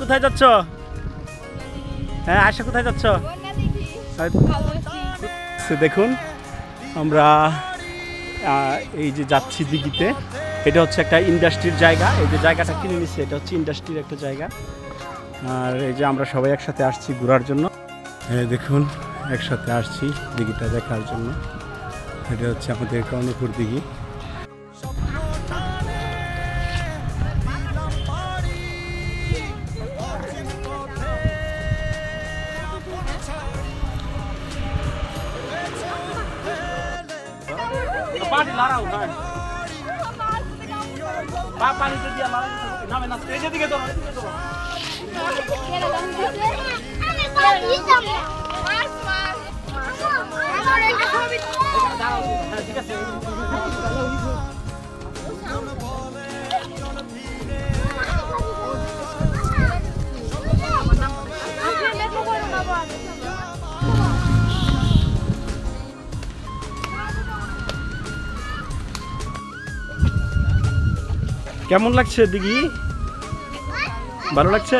কোথায় যাচ্ছ? হ্যাঁ আয়শা কোথায় যাচ্ছ? দেখুন আমরা এই যে যাচ্ছি দিঘিতে, এটা হচ্ছে একটা ইন্ডাস্ট্রির জায়গা। এই যে জায়গাটা কিনে নিচ্ছে এটা হচ্ছে ইন্ডাস্ট্রির একটা জায়গা। আর এই যে আমরা সবাই একসাথে আসছি ঘোরার জন্য। হ্যাঁ দেখুন একসাথে আসছি দিঘিটা দেখার জন্য। এটা হচ্ছে আমাদের কর্ণপুর দিঘি। পানি লাড়াও না পানিতে দিয়ে লাড়াও নামে না স্টেজে দিকে ধরো এদিকে ধরো ঠিক আছে কেমন লাগছে দিঘি? ভালো লাগছে?